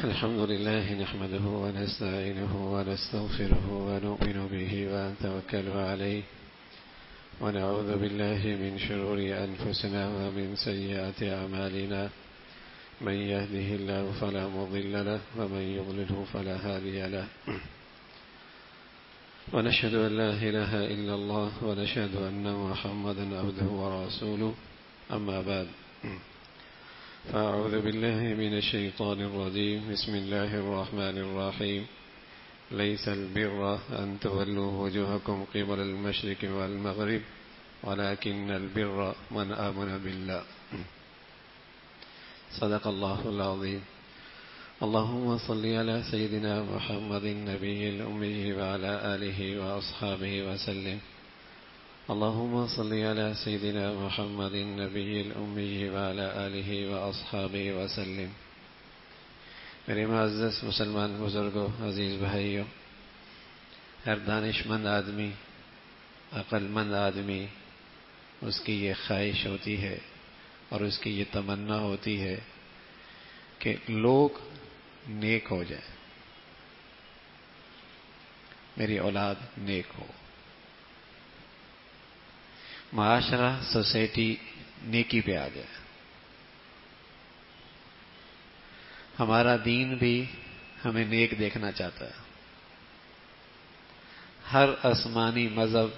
الحمد لله نحمده ونستعينه ونستغفره ونؤمن به ونتوكل عليه ونعوذ بالله من شرور أنفسنا ومن سيئات أعمالنا من يهده الله فلا مضل له ومن يضلله فلا هادي له ونشهد أن لا إله إلا الله ونشهد أن محمدا عبده ورسوله أما بعد فأعوذ بالله من الشيطان الرجيم بسم الله الرحمن الرحيم ليس البر أن تولوا وجوهكم قبل المشرق والمغرب ولكن البر من آمن بالله صدق الله العظيم اللهم صل على سيدنا محمد النبي الأمي وعلى آله وأصحابه وسلم اللهم صل على سيدنا محمد النبي الأمي وعلى آله وأصحابه وسلم. میرے معزز مسلمان بزرگوں، عزیز بھائیوں، ہر دانش مند آدمی، عقل مند آدمی، اس کی یہ خواہش ہوتی ہے اور اس کی یہ تمنا ہوتی ہے کہ لوگ نیک ہو جائیں، میری اولاد نیک ہو، معاشرہ سوسائٹی نیکی پہ آ جائے. ہمارا دین بھی ہمیں نیک دیکھنا چاہتا ہے. ہر آسمانی مذہب،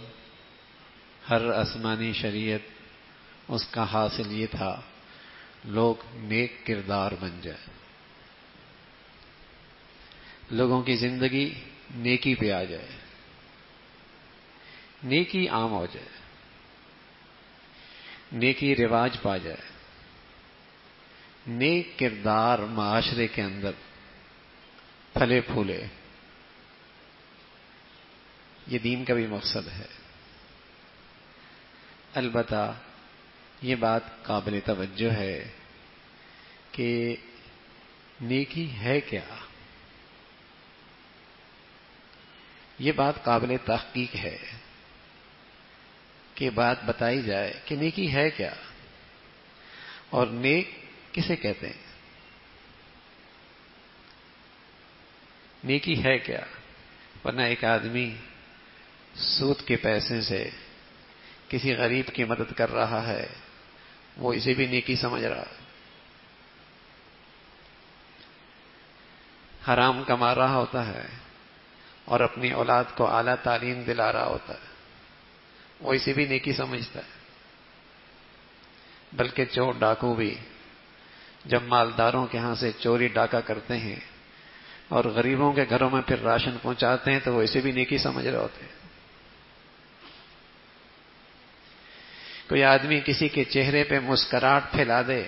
ہر آسمانی شریعت، اس کا حاصل یہ تھا لوگ نیک کردار بن جائے، لوگوں کی زندگی نیکی پہ آ جائے، نیکی عام ہو جائے، نیکی رواج پا جائے، نیک کردار معاشرے کے اندر پھلے پھولے. یہ دین کا بھی مقصد ہے. البتہ یہ بات قابل توجہ ہے کہ نیکی ہے کیا؟ یہ بات قابل تحقیق ہے کہ بات بتائی جائے کہ نیکی ہے کیا اور نیک کسے کہتے ہیں. نیکی ہے کیا؟ ورنہ ایک آدمی سود کے پیسے سے کسی غریب کی مدد کر رہا ہے، وہ اسے بھی نیکی سمجھ رہا ہے. حرام کما رہا ہوتا ہے اور اپنی اولاد کو اعلیٰ تعلیم دلا رہا ہوتا ہے، وہ اسے بھی نیکی سمجھتا ہے. بلکہ چور ڈاکو بھی جب مالداروں کے ہاں سے چوری ڈاکہ کرتے ہیں اور غریبوں کے گھروں میں پھر راشن پہنچاتے ہیں تو وہ اسے بھی نیکی سمجھ رہے ہوتے ہیں. کوئی آدمی کسی کے چہرے پہ مسکراہٹ پھیلا دے،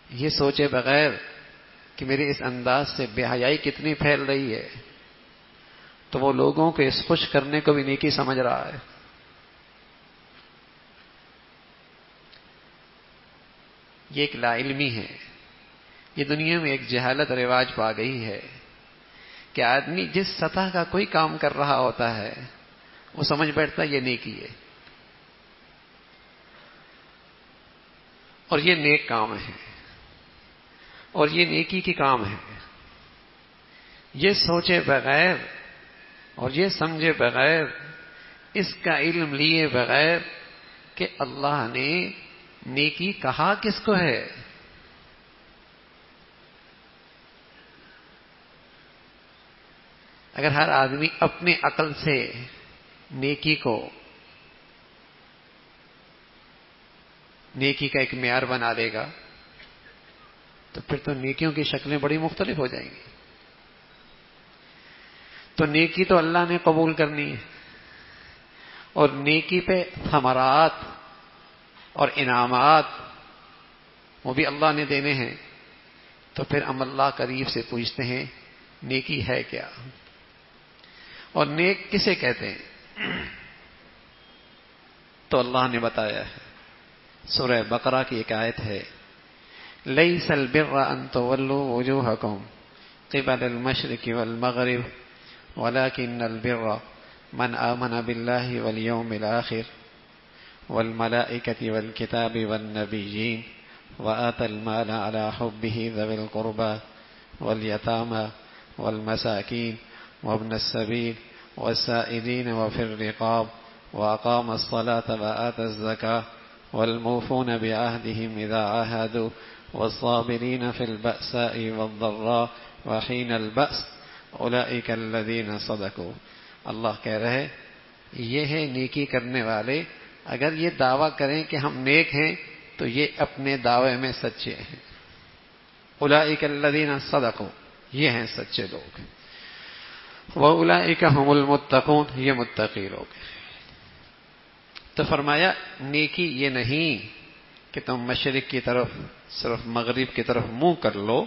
یہ سوچے بغیر کہ میرے اس انداز سے بے حیائی کتنی پھیل رہی ہے، تو وہ لوگوں کو اس خوش کرنے کو بھی نیکی سمجھ رہا ہے. یہ ایک لا علمی ہے. یہ دنیا میں ایک جہالت رواج پا گئی ہے کہ آدمی جس سطح کا کوئی کام کر رہا ہوتا ہے وہ سمجھ بیٹھتا ہے یہ نیکی ہے اور یہ نیک کام ہے اور یہ نیکی کی کام ہے. یہ سوچے بغیر اور یہ سمجھے بغیر، اس کا علم لیے بغیر کہ اللہ نے نیکی کہا کس کو ہے. اگر ہر آدمی اپنی عقل سے نیکی کا ایک معیار بنا لے گا تو پھر تو نیکیوں کی شکلیں بڑی مختلف ہو جائیں گی. تو نیکی تو اللہ نے قبول کرنی ہے اور نیکی پہ ثمرات اور انعامات وہ بھی اللہ نے دینے ہیں. تو پھر ہم اللہ قریب سے پوچھتے ہیں نیکی ہے کیا اور نیک کسے کہتے ہیں. تو اللہ نے بتایا ہے، سورہ بقرہ کی ایک آیت ہے، لیس البر ان تولوا وجوہکم قبل المشرق والمغرب ولكن البر من آمن بالله واليوم الآخر والملائكة والكتاب والنبيين وآتى المال على حبه ذوي القربى واليتامى والمساكين وابن السبيل والسائلين وفي الرقاب وأقام الصلاة وآتى الزكاة والموفون بعهدهم إذا عاهدوا والصابرين في البأساء والضراء وحين البأس أولئك الذين صدقوا. اللہ کہہ رہے یہ ہے نیکی کرنے والے. اگر یہ دعویٰ کریں کہ ہم نیک ہیں تو یہ اپنے دعوے میں سچے ہیں. اولئک الذین صدقوا، یہ ہیں سچے لوگ. واولئک هم المتقون، یہ متقی لوگ. تو فرمایا نیکی یہ نہیں کہ تم مشرق کی طرف صرف مغرب کی طرف منہ کر لو.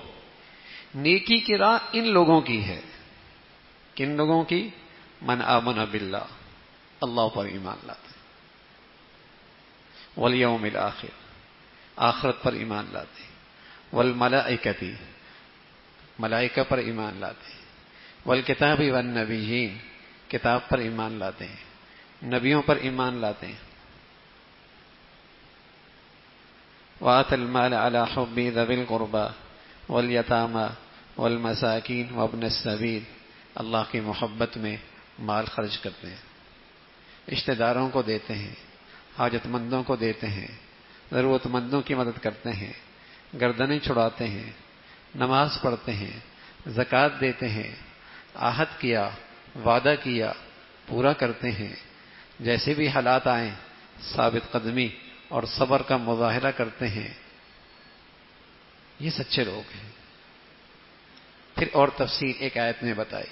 نیکی کی راہ ان لوگوں کی ہے. کن لوگوں کی؟ من آمن باللہ، اللہ پر ایمان لاتے، والیوم الآخر، آخرت پر ایمان لاتے، والملائکتی، ملائکہ پر ایمان لاتے، والکتاب والنبیین، کتاب پر ایمان لاتے ہیں، نبیوں پر ایمان لاتے ہیں. وآتى المال على حب ذوي القربى والیتامى والمساکین وابن السبیل، اللہ کی محبت میں مال خرچ کرتے ہیں، رشتہ داروں کو دیتے ہیں، حاجت مندوں کو دیتے ہیں، ضرورت مندوں کی مدد کرتے ہیں، گردنیں چھڑاتے ہیں، نماز پڑھتے ہیں، زکوٰۃ دیتے ہیں، عہد کیا، وعدہ کیا، پورا کرتے ہیں، جیسے بھی حالات آئیں ثابت قدمی اور صبر کا مظاہرہ کرتے ہیں. یہ سچے لوگ ہیں. پھر اور تفصیل ایک آیت میں بتائی،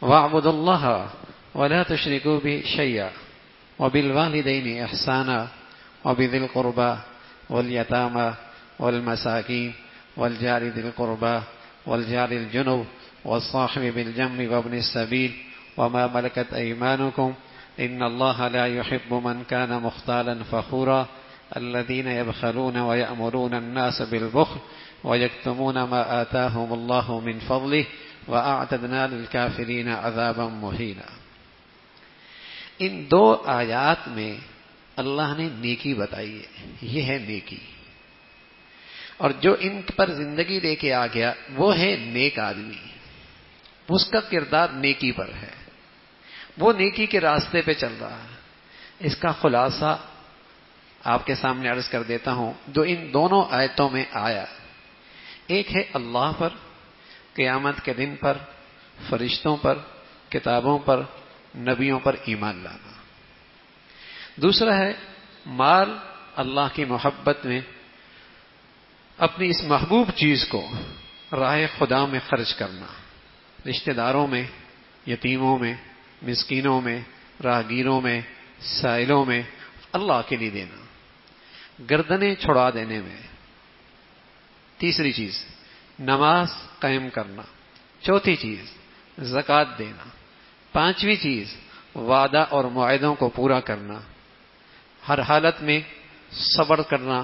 وَاعْبُدُوا اللَّهَ وَلَا تُشْرِكُوا بِهِ شَيْئًا وَبِالْوَالِدَيْنِ إِحْسَانًا وَبِذِي الْقُرْبَى وَالْيَتَامَى وَالْمَسَاكِينِ وَالْجَارِ ذِي الْقُرْبَى وَالْجَارِ الْجُنُبِ وَالصَّاحِبِ بِالْجَنبِ وَابْنِ السَّبِيلِ وَمَا مَلَكَتْ أَيْمَانُكُمْ إِنَّ اللَّهَ لَا يُحِبُّ مَنْ كَانَ مُخْتَالًا فَخُورًا الَّذِينَ يَبْخَلُونَ وَيَأْمُرُونَ النَّاسَ بِالْبُخْلِ وَيَكْتُمُونَ مَا آتَاهُمُ اللَّهُ مِنْ فَضْلِهِ وَأَعْتَدْنَا لِلْكَافِرِينَ عَذَابًا مُهِينًا. ان دو آیات میں اللہ نے نیکی بتائی ہے. یہ ہے نیکی. اور جو ان پر زندگی لے کے آ گیا وہ ہے نیک آدمی. اس کا کردار نیکی پر ہے، وہ نیکی کے راستے پہ چل رہا ہے. اس کا خلاصہ آپ کے سامنے عرض کر دیتا ہوں جو ان دونوں آیتوں میں آیا. ایک ہے اللہ پر، قیامت کے دن پر، فرشتوں پر، کتابوں پر، نبیوں پر ایمان لانا. دوسرا ہے مال اللہ کی محبت میں اپنی اس محبوب چیز کو راہ خدا میں خرچ کرنا، رشتہ داروں میں، یتیموں میں، مسکینوں میں، راہگیروں میں، سائلوں میں اللہ کے لیے دینا، گردنیں چھڑا دینے میں. تیسری چیز نماز قائم کرنا. چوتھی چیز زکوٰۃ دینا. پانچویں چیز وعدہ اور معاہدوں کو پورا کرنا. ہر حالت میں صبر کرنا،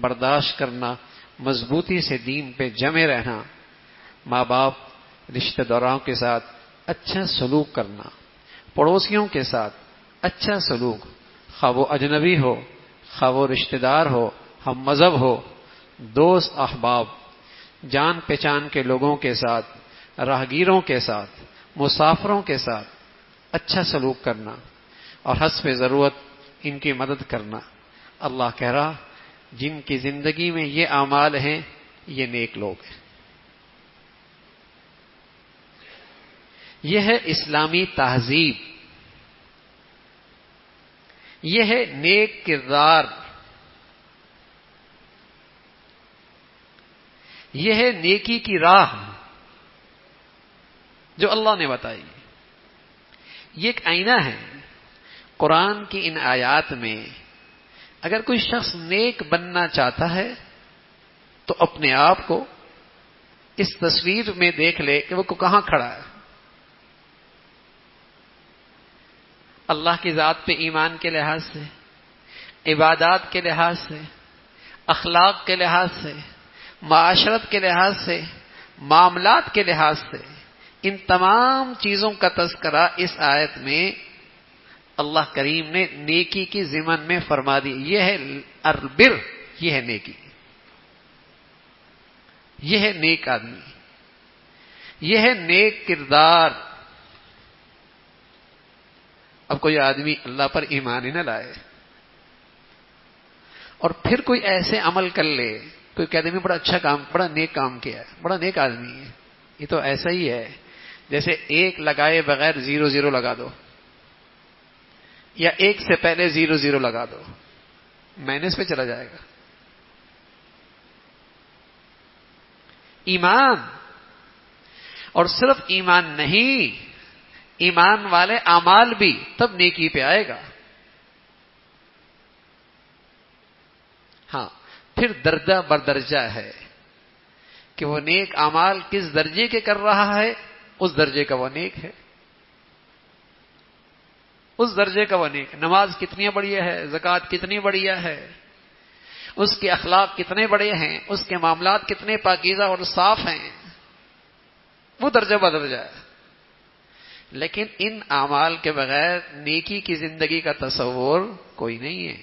برداشت کرنا، مضبوطی سے دین پہ جمے رہنا. ماں باپ، رشتہ داروں کے ساتھ اچھا سلوک کرنا. پڑوسیوں کے ساتھ اچھا سلوک، خواہ وہ اجنبی ہو، خواہ وہ رشتہ دار ہو، ہم مذہب ہو، دوست احباب، جان پہچان کے لوگوں کے ساتھ، راہگیروں کے ساتھ، مسافروں کے ساتھ اچھا سلوک کرنا اور حسب ضرورت ان کی مدد کرنا. اللہ کہہ رہا جن کی زندگی میں یہ اعمال ہیں یہ نیک لوگ ہیں. یہ ہے اسلامی تہذیب، یہ ہے نیک کردار، یہ ہے نیکی کی راہ جو اللہ نے بتائی. یہ ایک آئینہ ہے. قرآن کی ان آیات میں اگر کوئی شخص نیک بننا چاہتا ہے تو اپنے آپ کو اس تصویر میں دیکھ لے کہ وہ کہاں کھڑا ہے. اللہ کی ذات پہ ایمان کے لحاظ سے، عبادات کے لحاظ سے، اخلاق کے لحاظ سے، معاشرت کے لحاظ سے، معاملات کے لحاظ سے، ان تمام چیزوں کا تذکرہ اس آیت میں اللہ کریم نے نیکی کی ضمن میں فرما دی. یہ ہے البر، یہ ہے نیکی. یہ ہے نیک آدمی، یہ ہے نیک کردار۔ اب کوئی آدمی اللہ پر ایمان ہی نہ لائے اور پھر کوئی ایسے عمل کر لے، کوئی کہہ دے میں بڑا اچھا کام، بڑا نیک کام کیا ہے، بڑا نیک آدمی ہے، یہ تو ایسا ہی ہے جیسے ایک لگائے بغیر 0 لگا دو، یا ایک سے پہلے 0 لگا دو، مائنس پہ چلا جائے گا۔ ایمان، اور صرف ایمان نہیں، ایمان والے اعمال بھی، تب نیکی پہ آئے گا۔ ہاں، پھر درجہ بردرجہ ہے کہ وہ نیک اعمال کس درجے کے کر رہا ہے، اس درجے کا وہ نیک ہے، اس درجے کا وہ نیک۔ نماز کتنی بڑھیا ہے، زکوٰۃ کتنی بڑھیا ہے، اس کے اخلاق کتنے بڑے ہیں، اس کے معاملات کتنے پاکیزہ اور صاف ہیں، وہ درجہ بدرجہ ہے۔ لیکن ان اعمال کے بغیر نیکی کی زندگی کا تصور کوئی نہیں ہے۔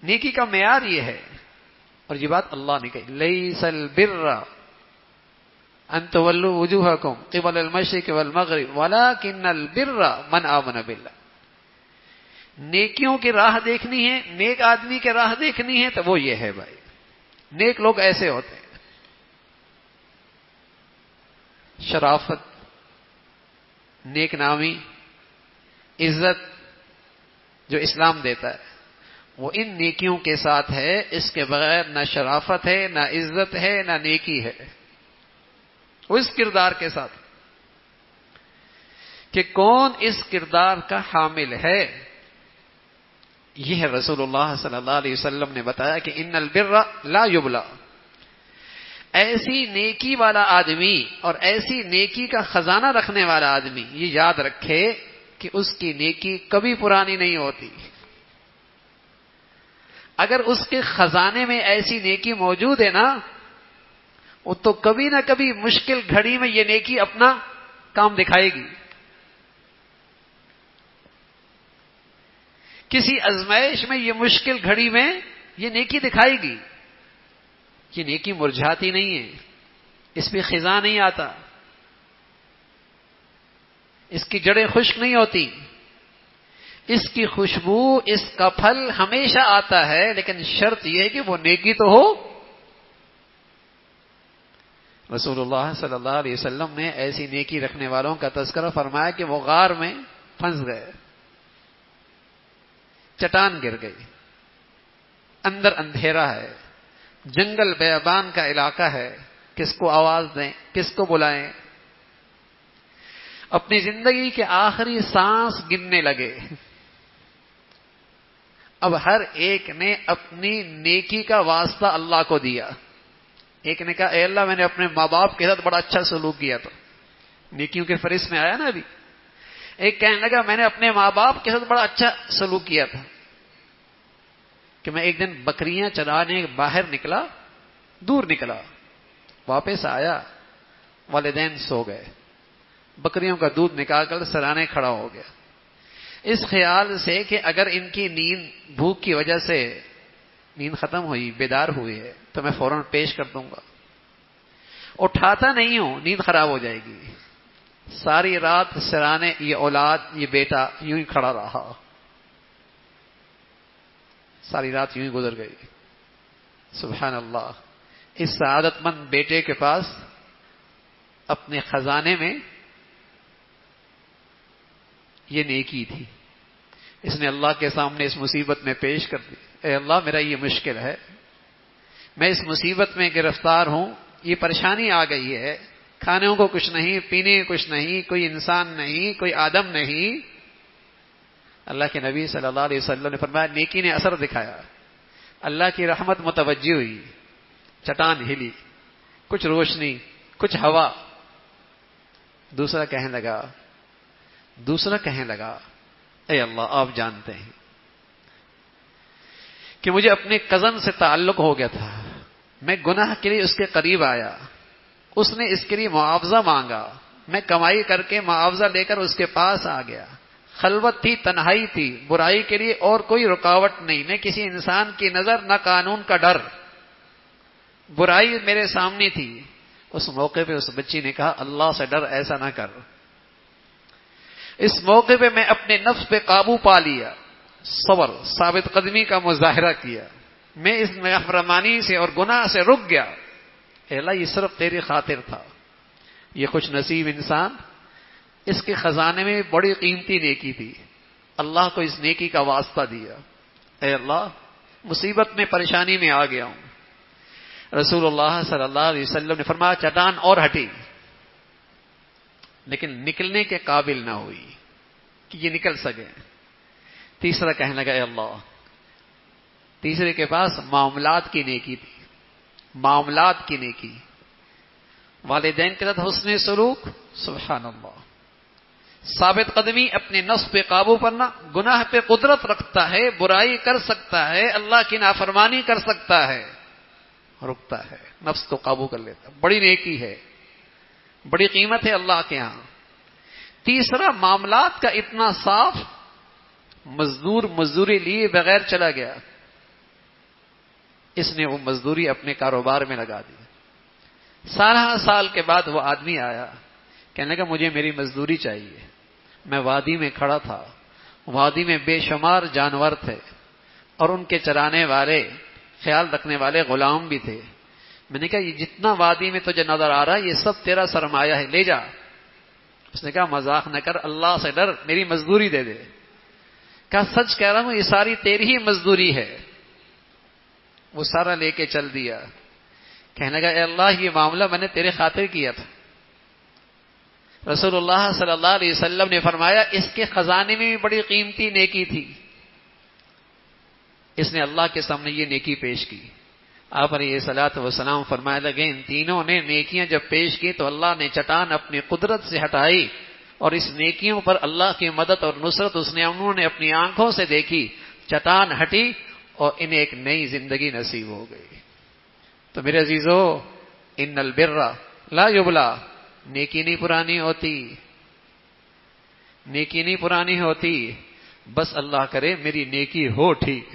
نیکی کا معیار یہ ہے، اور یہ بات اللہ نے کہی، لیس البر ان تولوا وجوہکم قبل المشرق والمغرب ولکن البر من آمن باللہ۔ نیکیوں کی راہ دیکھنی ہے، نیک آدمی کی راہ دیکھنی ہے تو وہ یہ ہے بھائی، نیک لوگ ایسے ہوتے ہیں، شرافت، نیک نامی، عزت جو اسلام دیتا ہے وہ ان نیکیوں کے ساتھ ہے، اس کے بغیر نہ شرافت ہے، نہ عزت ہے، نہ نیکی ہے۔ وہ اس کردار کے ساتھ کہ کون اس کردار کا حامل ہے، یہ ہے رسول اللہ صلی اللہ علیہ وسلم نے بتایا کہ ان البر لا یبلا۔ ایسی نیکی والا آدمی اور ایسی نیکی کا خزانہ رکھنے والا آدمی یہ یاد رکھے کہ اس کی نیکی کبھی پرانی نہیں ہوتی۔ اگر اس کے خزانے میں ایسی نیکی موجود ہے نا، وہ تو کبھی نہ کبھی مشکل گھڑی میں یہ نیکی اپنا کام دکھائے گی، کسی آزمائش میں یہ مشکل گھڑی میں یہ نیکی دکھائے گی۔ یہ نیکی مرجھاتی نہیں ہے، اس پہ خزاں نہیں آتا، اس کی جڑیں خشک نہیں ہوتی، اس کی خوشبو، اس کا پھل ہمیشہ آتا ہے، لیکن شرط یہ ہے کہ وہ نیکی تو ہو۔ رسول اللہ صلی اللہ علیہ وسلم نے ایسی نیکی رکھنے والوں کا تذکرہ فرمایا کہ وہ غار میں پھنس گئے، چٹان گر گئی، اندر اندھیرا ہے، جنگل بیابان کا علاقہ ہے، کس کو آواز دیں، کس کو بلائیں، اپنی زندگی کے آخری سانس گننے لگے۔ اب ہر ایک نے اپنی نیکی کا واسطہ اللہ کو دیا۔ ایک نے کہا اے اللہ میں نے اپنے ماں باپ کے ساتھ بڑا اچھا سلوک کیا تھا، نیکیوں کے فہرست میں آیا نا ابھی۔ ایک کہنے لگا میں نے اپنے ماں باپ کے ساتھ بڑا اچھا سلوک کیا تھا کہ میں ایک دن بکریاں چرانے باہر نکلا، دور نکلا، واپس آیا، والدین سو گئے، بکریوں کا دودھ نکال کر سرانے کھڑا ہو گیا، اس خیال سے کہ اگر ان کی نیند بھوک کی وجہ سے نیند ختم ہوئی، بیدار ہوئی ہے تو میں فوراً پیش کر دوں گا، اٹھاتا نہیں ہوں نیند خراب ہو جائے گی۔ ساری رات سرانے یہ اولاد، یہ بیٹا یوں ہی کھڑا رہا، ساری رات یوں ہی گزر گئی۔ سبحان اللہ، اس سعادت مند بیٹے کے پاس اپنے خزانے میں یہ نیکی تھی، اس نے اللہ کے سامنے اس مصیبت میں پیش کر دی، اے اللہ میرا یہ مشکل ہے، میں اس مصیبت میں گرفتار ہوں، یہ پریشانی آ گئی ہے، کھانے کو کچھ نہیں، پینے کو کچھ نہیں، کوئی انسان نہیں، کوئی آدم نہیں۔ اللہ کے نبی صلی اللہ علیہ وسلم نے فرمایا نیکی نے اثر دکھایا، اللہ کی رحمت متوجہ ہوئی، چٹان ہلی، کچھ روشنی، کچھ ہوا۔ دوسرا کہنے لگا اے اللہ آپ جانتے ہیں کہ مجھے اپنے کزن سے تعلق ہو گیا تھا، میں گناہ کے لیے اس کے قریب آیا، اس نے اس کے لیے معاوضہ مانگا، میں کمائی کر کے معاوضہ لے کر اس کے پاس آ گیا، خلوت تھی، تنہائی تھی، برائی کے لیے اور کوئی رکاوٹ نہیں، نہ کسی انسان کی نظر، نہ قانون کا ڈر، برائی میرے سامنے تھی۔ اس موقع پہ اس بچی نے کہا اللہ سے ڈر، ایسا نہ کر۔ اس موقع پہ میں اپنے نفس پہ قابو پا لیا، صبر، ثابت قدمی کا مظاہرہ کیا، میں اس نافرمانی سے اور گناہ سے رک گیا۔ اے اللہ یہ صرف تیری خاطر تھا۔ یہ خوش نصیب انسان، اس کے خزانے میں بڑی قیمتی نیکی تھی، اللہ کو اس نیکی کا واسطہ دیا۔ اے اللہ مصیبت میں، پریشانی میں آ گیا ہوں۔ رسول اللہ صلی اللہ علیہ وسلم نے فرمایا چٹان اور ہٹی، لیکن نکلنے کے قابل نہ ہوئی کہ یہ نکل سکے۔ تیسرا کہنے لگا اے اللہ، تیسرے کے پاس معاملات کی نیکی تھی، معاملات کی نیکی، والدین کے ساتھ حسن سلوک، سبحان اللہ، ثابت قدمی، اپنے نفس پہ قابو پانا، گناہ پہ قدرت رکھتا ہے، برائی کر سکتا ہے، اللہ کی نافرمانی کر سکتا ہے، رکتا ہے، نفس کو قابو کر لیتا ہے، بڑی نیکی ہے، بڑی قیمت ہے اللہ کے ہاں۔ تیسرا معاملات کا اتنا صاف، مزدور مزدوری لیے بغیر چلا گیا، اس نے وہ مزدوری اپنے کاروبار میں لگا دی۔ 12 سال کے بعد وہ آدمی آیا، کہنے لگا مجھے میری مزدوری چاہیے۔ میں وادی میں کھڑا تھا، وادی میں بے شمار جانور تھے اور ان کے چرانے والے، خیال رکھنے والے غلام بھی تھے۔ میں نے کہا یہ جتنا وادی میں تجھے نظر آ رہا ہے یہ سب تیرا سرمایہ ہے، لے جا۔ اس نے کہا مذاق نہ کر، اللہ سے ڈر، میری مزدوری دے دے۔ کہا سچ کہہ رہا ہوں، یہ ساری تیری ہی مزدوری ہے۔ وہ سارا لے کے چل دیا، کہنے لگا اے اللہ یہ معاملہ میں نے تیرے خاطر کیا تھا۔ رسول اللہ صلی اللہ علیہ وسلم نے فرمایا اس کے خزانے میں بھی بڑی قیمتی نیکی تھی، اس نے اللہ کے سامنے یہ نیکی پیش کی۔ آپ علیہ الصلوۃ والسلام فرمانے لگے ان تینوں نے نیکیاں جب پیش کی تو اللہ نے چٹان اپنی قدرت سے ہٹائی، اور اس نیکیوں پر اللہ کی مدد اور نصرت انہوں نے اپنی آنکھوں سے دیکھی، چٹان ہٹی اور انہیں ایک نئی زندگی نصیب ہو گئی۔ تو میرے عزیزو، ان البر لا یبلا، نیکی نہیں پرانی ہوتی، نیکی نہیں پرانی ہوتی، بس اللہ کرے میری نیکی ہو ٹھیک،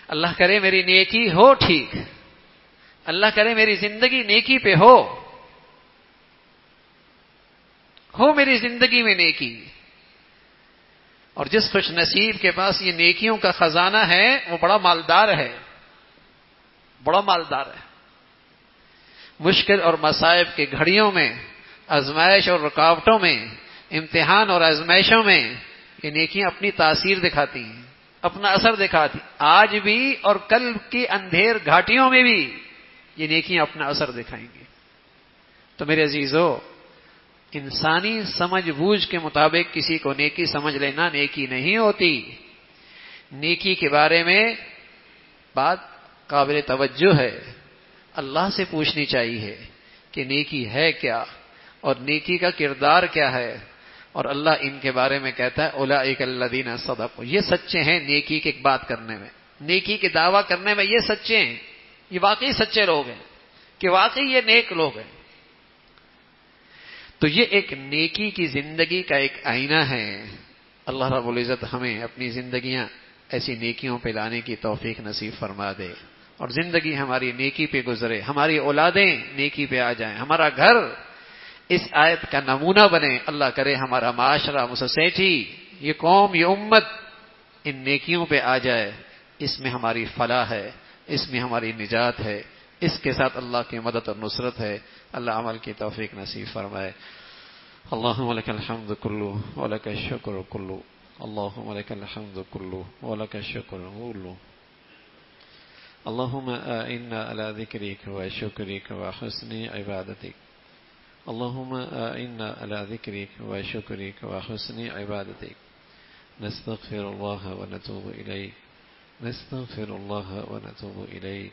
اللہ کرے میری نیکی ہو ٹھیک، اللہ کرے میری زندگی نیکی پہ ہو میری زندگی میں نیکی۔ اور جس خوش نصیب کے پاس یہ نیکیوں کا خزانہ ہے وہ بڑا مالدار ہے، بڑا مالدار ہے۔ مشکل اور مصائب کی گھڑیوں میں، آزمائش اور رکاوٹوں میں، امتحان اور آزمائشوں میں یہ نیکیاں اپنی تاثیر دکھاتی ہیں، اپنا اثر دکھاتی، آج بھی اور کل کی اندھیر گھاٹیوں میں بھی یہ نیکیاں اپنا اثر دکھائیں گی۔ تو میرے عزیزو، انسانی سمجھ بوجھ کے مطابق کسی کو نیکی سمجھ لینا نیکی نہیں ہوتی۔ نیکی کے بارے میں بات قابل توجہ ہے، اللہ سے پوچھنی چاہیے کہ نیکی ہے کیا اور نیکی کا کردار کیا ہے، اور اللہ ان کے بارے میں کہتا ہے اولئک الذین صدقوا، یہ سچے ہیں نیکی کی بات کرنے میں، نیکی کے دعویٰ کرنے میں، یہ سچے ہیں، یہ واقعی سچے لوگ ہیں کہ واقعی یہ نیک لوگ ہیں۔ تو یہ ایک نیکی کی زندگی کا ایک آئینہ ہے۔ اللہ رب العزت ہمیں اپنی زندگیاں ایسی نیکیوں پہ لانے کی توفیق نصیب فرما دے، اور زندگی ہماری نیکی پہ گزرے، ہماری اولادیں نیکی پہ آ جائیں، ہمارا گھر اس آیت کا نمونہ بنے۔ اللہ کرے ہمارا معاشرہ، سوسائٹی، یہ قوم، یہ امت ان نیکیوں پہ آ جائے۔ اس میں ہماری فلاح ہے، اس میں ہماری نجات ہے، اس کے ساتھ اللہ کی مدد اور نصرت ہے۔ اللہ عمل کی توفیق نصیب فرمائے۔ اللہم لک الحمد کلو ولک الشکر کلو، اللہم لک الحمد کلو ولک الشکر کلو، اللہم اعنا علی ذکرک وشکرک وحسن عبادتک، اللہم اعنا علی ذکرک وشکرک وحسن عبادتک، نستغفر اللہ ونتوب الیک، نستغفر اللہ ونتوب الیک،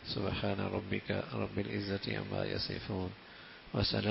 سبحان ربک رب العزة عما یصفون، وسلام